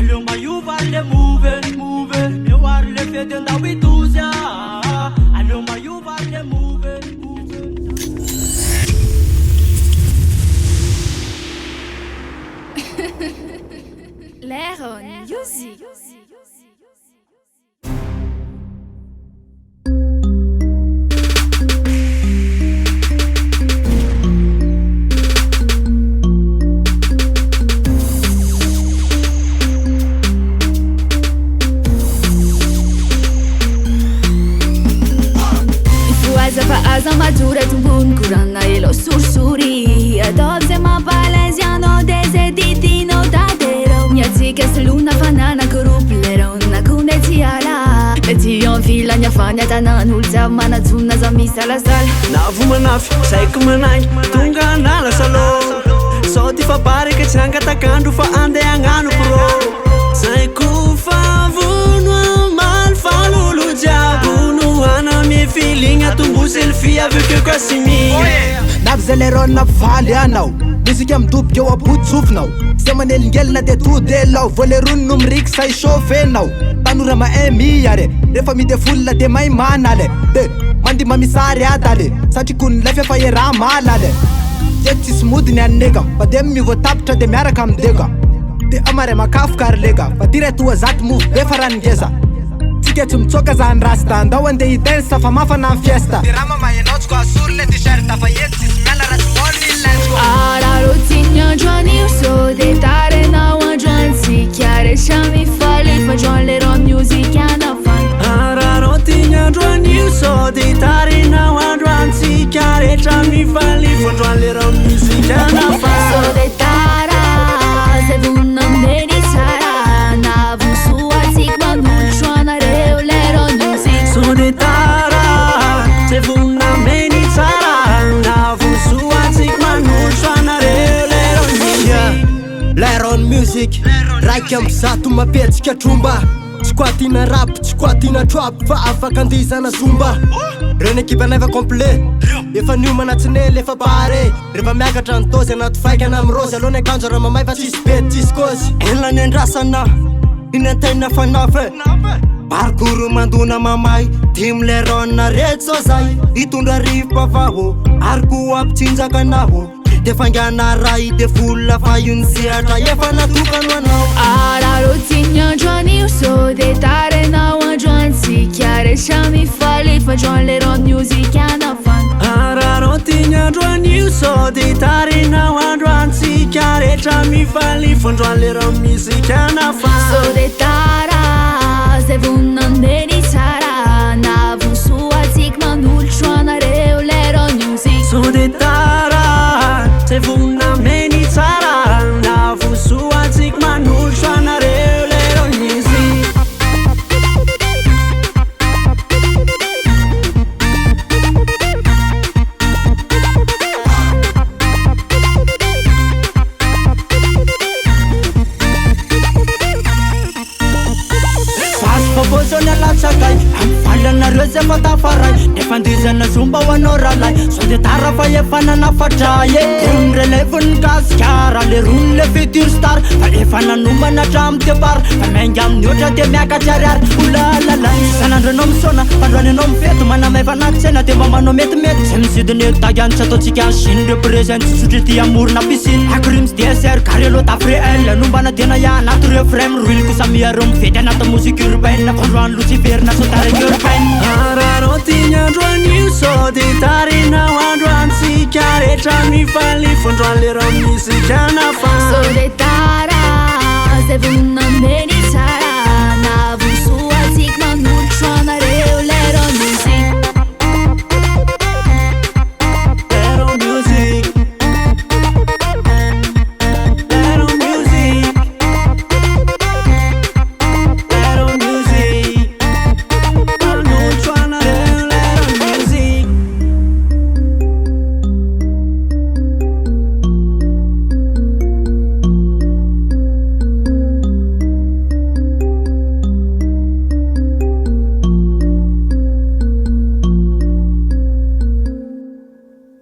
Allô maiuva le move, move. Meu ar le fede da uituzia. Allô maiuva le move, move. Leron Music. Aza madura tumbun kurana ilo sursuri Adobze ma palesiano dese ditino datero Mia zika luna fanana kuruplero na kunde tiala Ti onfila nya fanya tanan ulza mana tunna za misala sal Navu manaf sai kumanai tunga nala salo So ti fa pare che c'anca taccando fa ande angano pro Sai ku fa vuno mal fa lulu diabo ana mi feeling atumbu selfie avec Casimir Navzeleron navaly anao Musique amdobika eo abotsofnao Sy manelingely de tody lao Volerony no miriky say chauffe-nao Tanora mahay miare Rehefa mide volona de mahay manale De mandima misary adale Satria kony lefy efa era malale Jeto tsisy modiny anega Fa de mivotapitra de miaraka amidega De amare makafoka ary lega Fa ty retoa zato move be faraningeza Tsika tsy mitsoka zany rasta Andao andeha hidensa fa mafana amin'ny fiesta De rama mahenao tsy ko asory le t-shirt Fa eto tsisy miala raha tsy môly let's go Ararotinho androany io so de tarenao androany Tsika rehetra mifaly fa androany leron music anafany Ararotinho androany io so de tarenao androany Tsika rehetra mifaly fa androany leron music anafany So de tara zay vonina amineny tsara Na vosoa tsika manotro anareo leron music So de tara zay vonina amineny tsara Na vosoa tsika manotro anareo leron music Leron music Raiky amby zato mapetsika tromba Tsy kwa tina rap, tsy kwa tina trap Fa afaka andizana zumba Reny ekipa anaiva complet Efa niomana tsinely efa pare Rehefa miakatra ny tozy anaty faikana amy rosy Alohany akanjo raha mamay fa tsisy bety tsisy kozy Elany andrasana Inantaina fanafe Parkour mandona mamay Dimy lerona reto so zay Hitondra rivo vaho Arko ampitsinjaka naho De fangana ray de vola fa io ny sehatra Efa natokano anao Ararotinho androany io so de tarenao androany Tsika rehetra mifaly fa androany leron music anafany Ararotinho androany io so de tarenao androany Tsika rehetra mifaly fa androany leron music anafany So de tara zay vonina amineny tsara Na vosoa tsika manolotro anareo leron music So de tara zay vonina amineny tsara Na vosoa tsika manolotro anareo leron music Fosony alatsakay Amfalanareo zay fa tafaray Nefa andizana zomba ho anao ralay So de tara fa efa nanafatra Rony relevony gasikara Le rony le futur star Fa efa nanomana hatramy départ Fa maingy amin'ny oatra de miakatra ariary Olalala Isan'andro anao misona Fandroany anao mifeto Manamay fa nankitsena De mba manao metimety Zay misidiny tagany Tsy ataotsika Chine représente Sotry ty amorona piscine Akrims DSR Carré lo tafre L Nombana dena ya anaty refrain Roily kosa miareo mivety anaty musique urbaine Fandroany Lucifer na so tariny urbaine Ararotinho androany io so de tarenao androany Tsika rehetra mifaly fa androany leron music anafany So